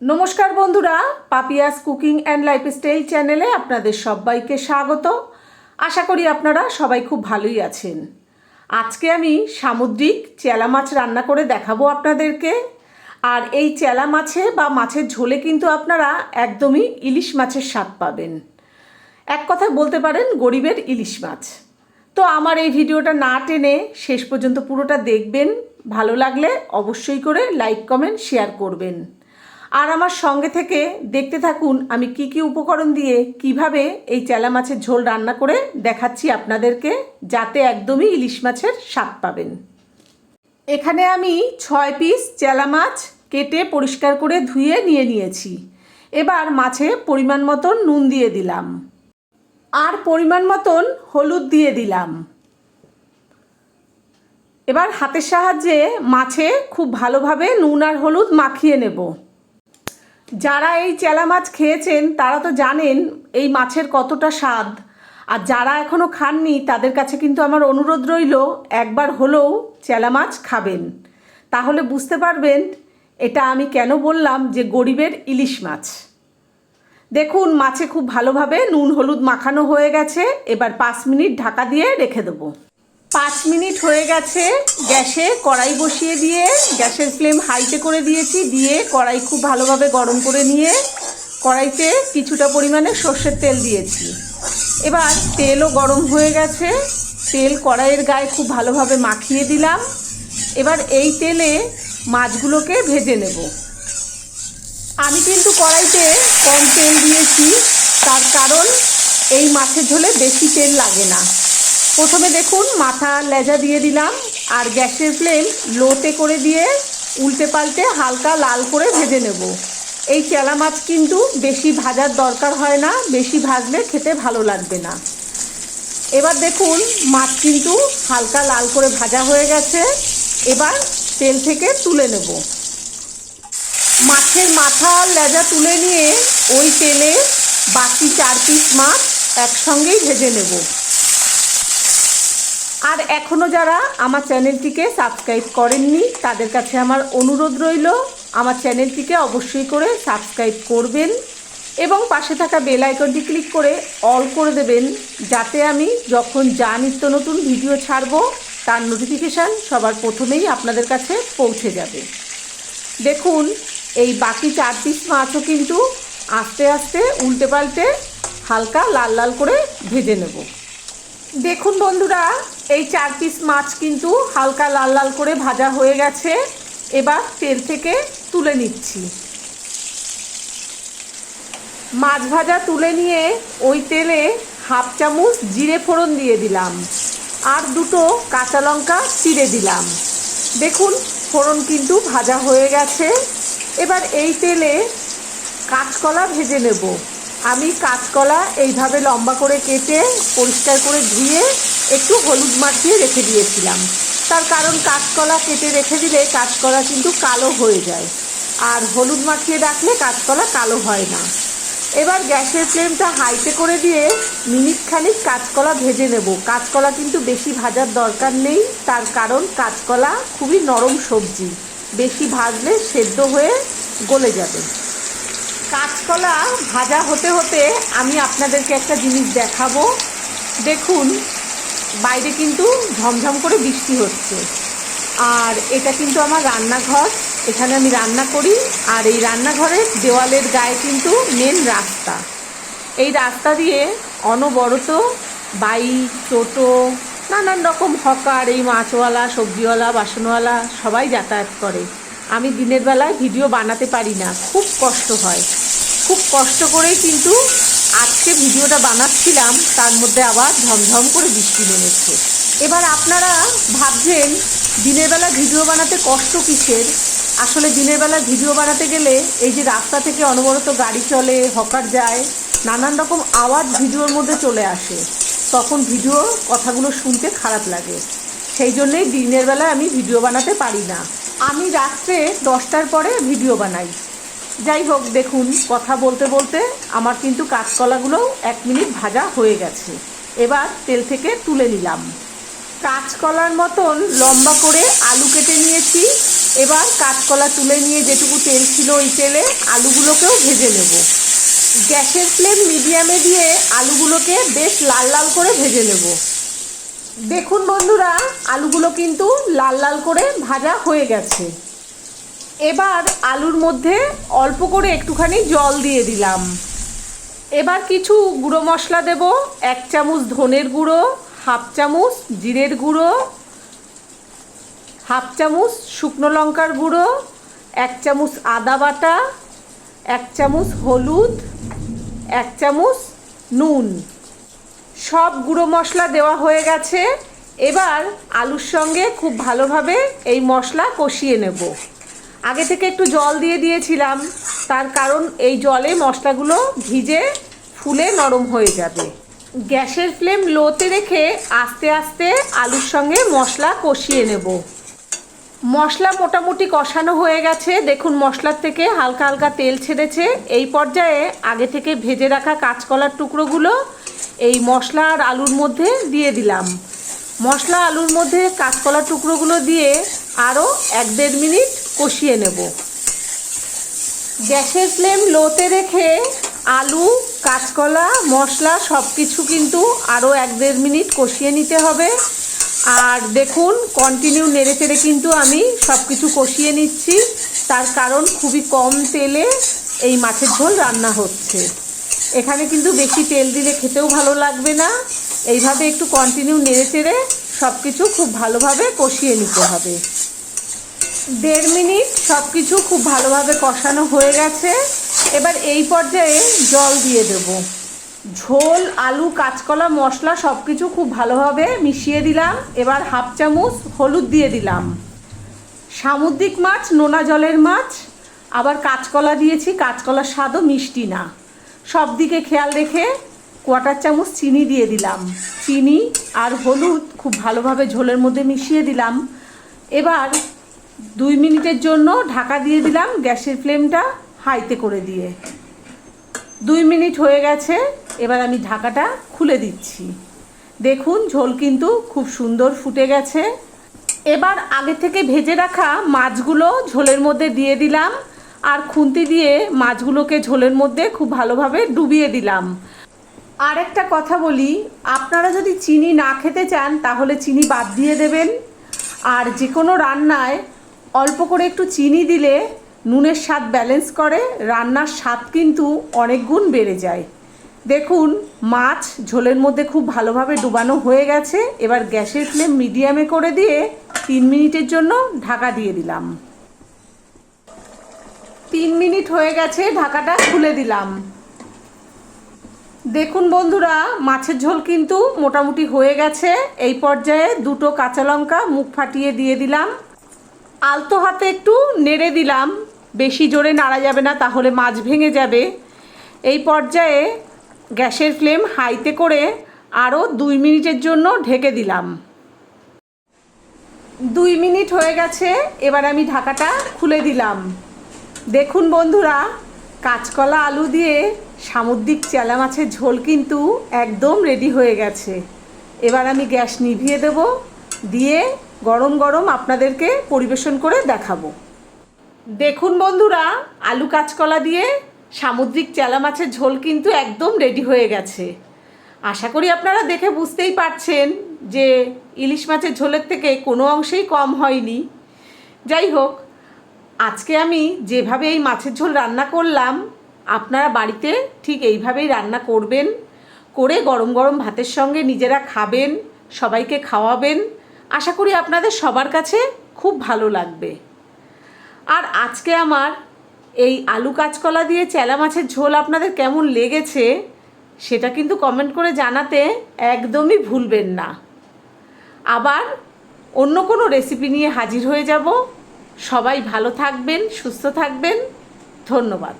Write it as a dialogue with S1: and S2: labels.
S1: নমস্কার বন্ধুরা, Papiya's cooking and lifestyle চ্যানেলে আপনাদের সবাইকে স্বাগত। আশা করি আপনারা সবাই খুব ভালোই আছেন। আজকে আমি সামুদ্রিক চেলা মাছ রান্না করে দেখাবো আপনাদেরকে। আর এই চেলা মাছে বা মাছের ঝোলে কিন্তু আপনারা একদমই ইলিশ মাছের স্বাদ পাবেন। এক কথায় বলতে পারেন গরিবের ইলিশ মাছ। তো আমার এই ভিডিওটা না টেনে শেষ পর্যন্ত পুরোটা দেখবেন। ভালো লাগলে অবশ্যই করে লাইক কমেন্ট শেয়ার করবেন। আর আমার সঙ্গে থেকে দেখতে থাকুন আমি কি কি উপকরণ দিয়ে কিভাবে এই চেলা মাছের ঝোল রান্না করে দেখাচ্ছি আপনাদেরকে, যাতে একদমই ইলিশ মাছের স্বাদ পাবেন। এখানে আমি 6 পিস চেলা মাছ কেটে পরিষ্কার করে ধুয়ে নিয়েছি। এবার মাছে পরিমাণ মতন নুন দিয়ে দিলাম আর পরিমাণ মতন হলুদ দিয়ে দিলাম। এবার হাতের সাহায্যে মাছে খুব ভালোভাবে নুন আর হলুদ মাখিয়ে নেব। যারা এই চেলা মাছ খেয়েছেন তারা তো জানেন এই মাছের কতটা স্বাদ, আর যারা এখনও খাননি তাদের কাছে কিন্তু আমার অনুরোধ রইল একবার হলেও চেলা মাছ খাবেন। তাহলে বুঝতে পারবেন এটা আমি কেন বললাম যে গরিবের ইলিশ মাছ। দেখুন মাছে খুব ভালোভাবে নুন হলুদ মাখানো হয়ে গেছে। এবার 5 মিনিট ঢাকা দিয়ে রেখে দেবো। 5 মিনিট হয়ে গেছে। গ্যাসে কড়াই বসিয়ে দিয়ে গ্যাসের ফ্লেম হাইতে করে দিয়েছি। দিয়ে কড়াই খুব ভালোভাবে গরম করে নিয়ে কড়াইতে কিছুটা পরিমাণে সর্ষের তেল দিয়েছি। এবার তেলও গরম হয়ে গেছে। তেল কড়াইয়ের গায়ে খুব ভালোভাবে মাখিয়ে দিলাম। এবার এই তেলে মাছগুলোকে ভেজে নেব। আমি কিন্তু কড়াইতে কম তেল দিয়েছি, তার কারণ এই মাছের ঝোলে বেশি তেল লাগে না। প্রথমে দেখুন মাথা লেজা দিয়ে দিলাম আর গ্যাসের ফ্লেম লোতে করে দিয়ে উল্টে পাল্টে হালকা লাল করে ভেজে নেব। এই চেলা মাছ কিন্তু বেশি ভাজার দরকার হয় না, বেশি ভাজলে খেতে ভালো লাগবে না। এবার দেখুন মাছ কিন্তু হালকা লাল করে ভাজা হয়ে গেছে। এবার তেল থেকে তুলে নেব। মাছের মাথা আর লেজা তুলে নিয়ে ওই তেলে বাকি 4 পিস মাছ একসঙ্গেই ভেজে নেব। আর এখনও যারা আমার চ্যানেলটিকে সাবস্ক্রাইব করেননি তাদের কাছে আমার অনুরোধ রইল আমার চ্যানেলটিকে অবশ্যই করে সাবস্ক্রাইব করবেন এবং পাশে থাকা বেল আইকনটি ক্লিক করে অল করে দেবেন, যাতে আমি যখন যা নিত্য নতুন ভিডিও ছাড়ব তার নোটিফিকেশান সবার প্রথমেই আপনাদের কাছে পৌঁছে যাবে। দেখুন এই বাকি 4 পিস মাছও কিন্তু আস্তে আস্তে উল্টে পাল্টে হালকা লাল লাল করে ভেজে নেব। দেখুন বন্ধুরা এই 4 পিস মাছ কিন্তু হালকা লাল লাল করে ভাজা হয়ে গেছে। এবার তেল থেকে তুলে নিচ্ছি। মাছ ভাজা তুলে নিয়ে ওই তেলে 1/2 চামচ জিরে ফোড়ন দিয়ে দিলাম আর 2টো কাঁচা লঙ্কা চিড়ে দিলাম। দেখুন ফোড়ন কিন্তু ভাজা হয়ে গেছে। এবার এই তেলে কাঁচকলা ভেজে নেব। আমি কাঁচকলা এইভাবে লম্বা করে কেটে পরিষ্কার করে ধুয়ে একটু হলুদ মাখিয়ে রেখে দিয়েছিলাম। তার কারণ কাঁচকলা কেটে রেখে দিলে কাঁচকলা কিন্তু কালো হয়ে যায়, আর হলুদ মাখিয়ে রাখলে কাঁচকলা কালো হয় না। এবার গ্যাসের ফ্লেমটা হাইতে করে দিয়ে মিনিটখানিক কাঁচকলা ভেজে নেব। কাঁচকলা কিন্তু বেশি ভাজার দরকার নেই, তার কারণ কাঁচকলা খুবই নরম সবজি, বেশি ভাজলে সেদ্ধ হয়ে গলে যাবে। কাঁচকলা ভাজা হতে হতে আমি আপনাদেরকে একটা জিনিস দেখাবো। দেখুন বাইরে কিন্তু ঝমঝম করে বৃষ্টি হচ্ছে, আর এটা কিন্তু আমার রান্নাঘর। এখানে আমি রান্না করি, আর এই রান্নাঘরের দেওয়ালের গায়ে কিন্তু মেন রাস্তা। এই রাস্তা দিয়ে অনবরত বাইক, টোটো, নানান রকম হকার, এই মাছওয়ালা, সবজিওয়ালা, বাসনওয়ালা সবাই যাতায়াত করে। আমি দিনের বেলায় ভিডিও বানাতে পারি না, খুব কষ্ট হয়। খুব কষ্ট করেই কিন্তু আজকে ভিডিওটা বানাচ্ছিলাম, তার মধ্যে আবার ঝমঝম করে বৃষ্টি নেমেছে। এবার আপনারা ভাবছেন দিনের বেলা ভিডিও বানাতে কষ্ট কিসের? আসলে দিনের বেলা ভিডিও বানাতে গেলে এই যে রাস্তা থেকে অনবরত গাড়ি চলে, হকার যায়, নানান রকম আওয়াজ ভিডিওর মধ্যে চলে আসে, তখন ভিডিও কথাগুলো শুনতে খারাপ লাগে। সেই জন্যেই দিনের বেলায় আমি ভিডিও বানাতে পারি না। আমি রাত্রে 10টার পরে ভিডিও বানাই। যাই হোক, দেখুন কথা বলতে বলতে আমার কিন্তু কাঁচকলাগুলোও 1 মিনিট ভাজা হয়ে গেছে। এবার তেল থেকে তুলে নিলাম। কাঁচকলার মতন লম্বা করে আলু কেটে নিয়েছি এবার কাঁচকলা তুলে নিয়ে যেটুকু তেল ছিল ওই তেলে আলুগুলোকেও ভেজে নেব। গ্যাসের ফ্লেম মিডিয়ামে দিয়ে আলুগুলোকে বেশ লাল লাল করে ভেজে নেব। দেখুন বন্ধুরা, আলুগুলো কিন্তু লাল লাল করে ভাজা হয়ে গেছে। এবার আলুর মধ্যে অল্প করে একটুখানি জল দিয়ে দিলাম। এবার কিছু গুঁড়ো মশলা দেব। 1 চামচ ধনের গুঁড়ো, 1/2 চামচ জিরের গুঁড়ো, 1/2 চামচ শুকনো লঙ্কার গুঁড়ো, 1 চামচ আদা বাটা, 1 চামচ হলুদ, 1 চামচ নুন। সব গুঁড়ো মশলা দেওয়া হয়ে গেছে। এবার আলুর সঙ্গে খুব ভালোভাবে এই মশলা কষিয়ে নেব। আগে থেকে একটু জল দিয়ে দিয়েছিলাম, তার কারণ এই জলে মশলাগুলো ভিজে ফুলে নরম হয়ে যাবে। গ্যাসের ফ্লেম লোতে রেখে আস্তে আস্তে আলুর সঙ্গে মশলা কষিয়ে নেব। মশলা মোটামুটি কষানো হয়ে গেছে। দেখুন মশলার থেকে হালকা হালকা তেল ছেড়েছে। এই পর্যায়ে আগে থেকে ভেজে রাখা কাঁচকলার টুকরোগুলো এই মশলা আর আলুর মধ্যে দিয়ে দিলাম। মশলা আলুর মধ্যে কাঁচকলার টুকরোগুলো দিয়ে আরও 1-1.5 মিনিট কষিয়ে নেব। গ্যাসের ফ্লেম লোতে রেখে আলু, কাঁচকলা, মশলা সব কিছু কিন্তু আরও 1-1.5 মিনিট কষিয়ে নিতে হবে। আর দেখুন কন্টিনিউ নেড়ে চেড়ে কিন্তু আমি সব কিছু কষিয়ে নিচ্ছি, তার কারণ খুবই কম তেলে এই মাছের ঝোল রান্না হচ্ছে। এখানে কিন্তু বেশি তেল দিলে খেতেও ভালো লাগবে না। এইভাবে একটু কন্টিনিউ নেড়ে চেড়ে সব কিছু খুব ভালোভাবে কষিয়ে নিতে হবে। 1.5 মিনিট সব কিছু খুব ভালোভাবে কষানো হয়ে গেছে। এবার এই পর্যায়ে জল দিয়ে দেব। ঝোল, আলু, কাঁচকলা, মশলা সব কিছু খুব ভালোভাবে মিশিয়ে দিলাম। এবার 1/2 চামচ হলুদ দিয়ে দিলাম। সামুদ্রিক মাছ, নোনা জলের মাছ, আবার কাঁচকলা দিয়েছি, কাঁচকলার স্বাদও মিষ্টি না। সব দিকে খেয়াল রেখে 1/4 চামচ চিনি দিয়ে দিলাম। চিনি আর হলুদ খুব ভালোভাবে ঝোলের মধ্যে মিশিয়ে দিলাম। এবার 2 মিনিটের জন্য ঢাকা দিয়ে দিলাম, গ্যাসের ফ্লেমটা হাইতে করে দিয়ে। 2 মিনিট হয়ে গেছে। এবার আমি ঢাকাটা খুলে দিচ্ছি। দেখুন ঝোল কিন্তু খুব সুন্দর ফুটে গেছে। এবার আগে থেকে ভেজে রাখা মাছগুলো ঝোলের মধ্যে দিয়ে দিলাম আর খুন্তি দিয়ে মাছগুলোকে ঝোলের মধ্যে খুব ভালোভাবে ডুবিয়ে দিলাম। আর একটা কথা বলি, আপনারা যদি চিনি না খেতে চান তাহলে চিনি বাদ দিয়ে দেবেন। আর যে কোনো রান্নায় অল্প করে একটু চিনি দিলে নুনের স্বাদ ব্যালেন্স করে, রান্নার স্বাদ কিন্তু অনেক গুণ বেড়ে যায়। দেখুন মাছ ঝোলের মধ্যে খুব ভালোভাবে ডুবানো হয়ে গেছে। এবার গ্যাসের ফ্লেম মিডিয়ামে করে দিয়ে 3 মিনিটের জন্য ঢাকা দিয়ে দিলাম। 3 মিনিট হয়ে গেছে, ঢাকাটা খুলে দিলাম। দেখুন বন্ধুরা, মাছের ঝোল কিন্তু মোটামুটি হয়ে গেছে। এই পর্যায়ে 2টো কাঁচা লঙ্কা মুখ ফাটিয়ে দিয়ে দিলাম। আলতো হাতে একটু নেড়ে দিলাম, বেশি জোরে নাড়া যাবে না, তাহলে মাছ ভেঙে যাবে। এই পর্যায়ে গ্যাসের ফ্লেম হাইতে করে আরও 2 মিনিটের জন্য ঢেকে দিলাম। 2 মিনিট হয়ে গেছে। এবার আমি ঢাকাটা খুলে দিলাম। দেখুন বন্ধুরা, কাঁচকলা আলু দিয়ে সামুদ্রিক চেলা মাছের ঝোল কিন্তু একদম রেডি হয়ে গেছে। এবার আমি গ্যাস নিভিয়ে দেব, দিয়ে গরম গরম আপনাদেরকে পরিবেশন করে দেখাবো। দেখুন বন্ধুরা, আলু কাঁচকলা দিয়ে সামুদ্রিক চেলা মাছের ঝোল কিন্তু একদম রেডি হয়ে গেছে। আশা করি আপনারা দেখে বুঝতেই পারছেন যে ইলিশ মাছের ঝোলের থেকে কোনো অংশেই কম হয়নি। যাই হোক, আজকে আমি যেভাবে এই মাছের ঝোল রান্না করলাম, আপনারা বাড়িতে ঠিক এইভাবেই রান্না করবেন, করে গরম গরম ভাতের সঙ্গে নিজেরা খাবেন, সবাইকে খাওয়াবেন। আশা করি আপনাদের সবার কাছে খুব ভালো লাগবে। আর আজকে আমার এই আলু কাঁচকলা দিয়ে চেলা মাছের ঝোল আপনাদের কেমন লেগেছে সেটা কিন্তু কমেন্ট করে জানাতে একদমই ভুলবেন না। আবার অন্য কোনো রেসিপি নিয়ে হাজির হয়ে যাব। সবাই ভালো থাকবেন, সুস্থ থাকবেন। ধন্যবাদ।